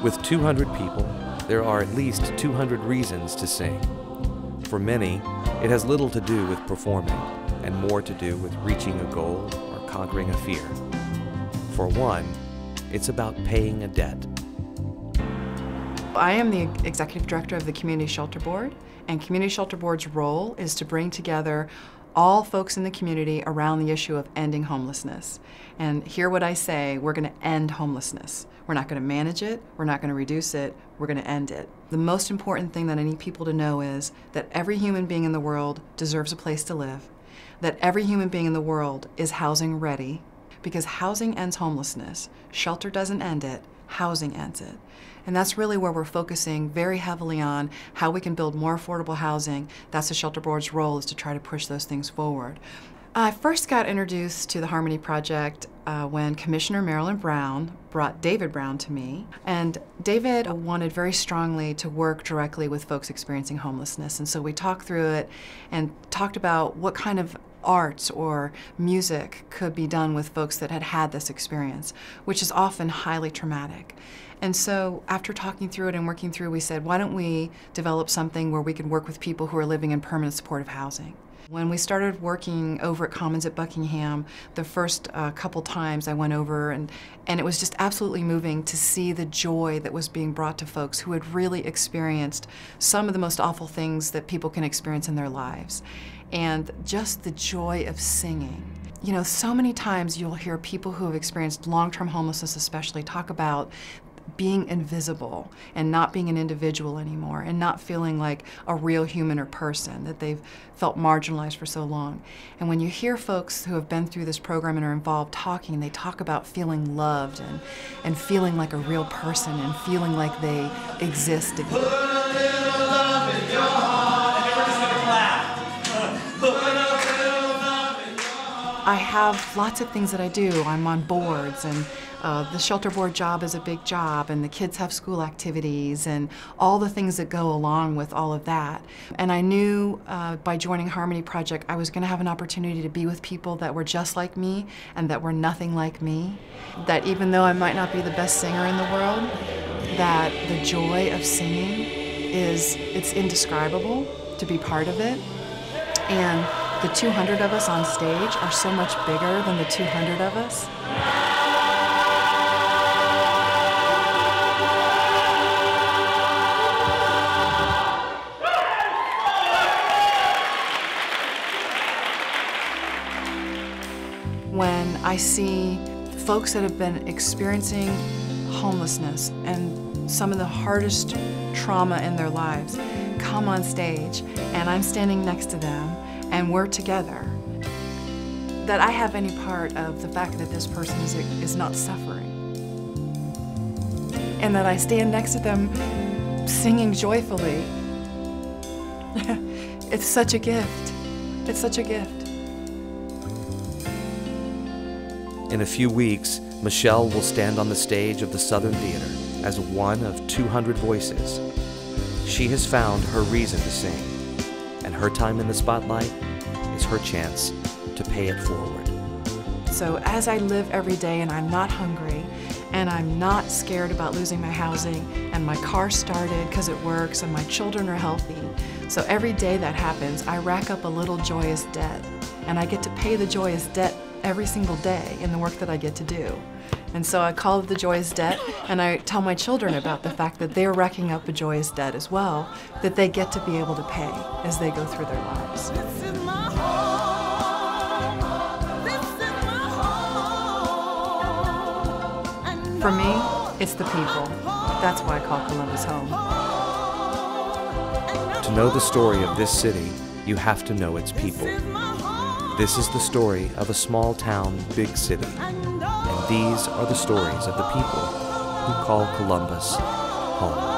With 200 people, there are at least 200 reasons to sing. For many, it has little to do with performing and more to do with reaching a goal or conquering a fear. For one, it's about paying a debt. I am the executive director of the Community Shelter Board, and Community Shelter Board's role is to bring together all folks in the community around the issue of ending homelessness. And hear what I say, we're going to end homelessness. We're not going to manage it, we're not going to reduce it, we're going to end it. The most important thing that I need people to know is that every human being in the world deserves a place to live, that every human being in the world is housing ready, because housing ends homelessness. Shelter doesn't end it, housing ends it. And that's really where we're focusing very heavily on how we can build more affordable housing. That's the Shelter Board's role, is to try to push those things forward. I first got introduced to the Harmony Project when Commissioner Marilyn Brown brought David Brown to me. And David wanted very strongly to work directly with folks experiencing homelessness. And so we talked through it and talked about what kind of arts or music could be done with folks that had had this experience, which is often highly traumatic. And so after talking through it and working through, we said, why don't we develop something where we could work with people who are living in permanent supportive housing? When we started working over at Commons at Buckingham, the first couple times I went over, and it was just absolutely moving to see the joy that was being brought to folks who had really experienced some of the most awful things that people can experience in their lives. And just the joy of singing. You know, so many times you'll hear people who have experienced long-term homelessness especially talk about being invisible and not being an individual anymore and not feeling like a real human or person, that they've felt marginalized for so long. And when you hear folks who have been through this program and are involved talking, they talk about feeling loved and feeling like a real person and feeling like they exist again. Put a little love in your heart. And we're just gonna clap. Put a little love in your heart. I have lots of things that I do. I'm on boards, and the Shelter Board job is a big job, and the kids have school activities and all the things that go along with all of that. And I knew by joining Harmony Project I was going to have an opportunity to be with people that were just like me and that were nothing like me. That even though I might not be the best singer in the world, that the joy of singing it's indescribable to be part of it. And the 200 of us on stage are so much bigger than the 200 of us. When I see folks that have been experiencing homelessness and some of the hardest trauma in their lives come on stage, and I'm standing next to them and we're together, that I have any part of the fact that this person is not suffering, and that I stand next to them singing joyfully. It's such a gift. It's such a gift. In a few weeks, Michelle will stand on the stage of the Southern Theater as one of 200 voices. She has found her reason to sing, and her time in the spotlight is her chance to pay it forward. So as I live every day and I'm not hungry, and I'm not scared about losing my housing, and my car started because it works, and my children are healthy, so every day that happens, I rack up a little joyous debt, and I get to pay the joyous debt every single day in the work that I get to do. And so I call it the joyous debt, and I tell my children about the fact that they're racking up a joyous debt as well, that they get to be able to pay as they go through their lives. This is my home. This is my home. For me, it's the people. That's why I call Columbus home. To know the story of this city, you have to know its people. This is the story of a small town, big city. And these are the stories of the people who call Columbus home.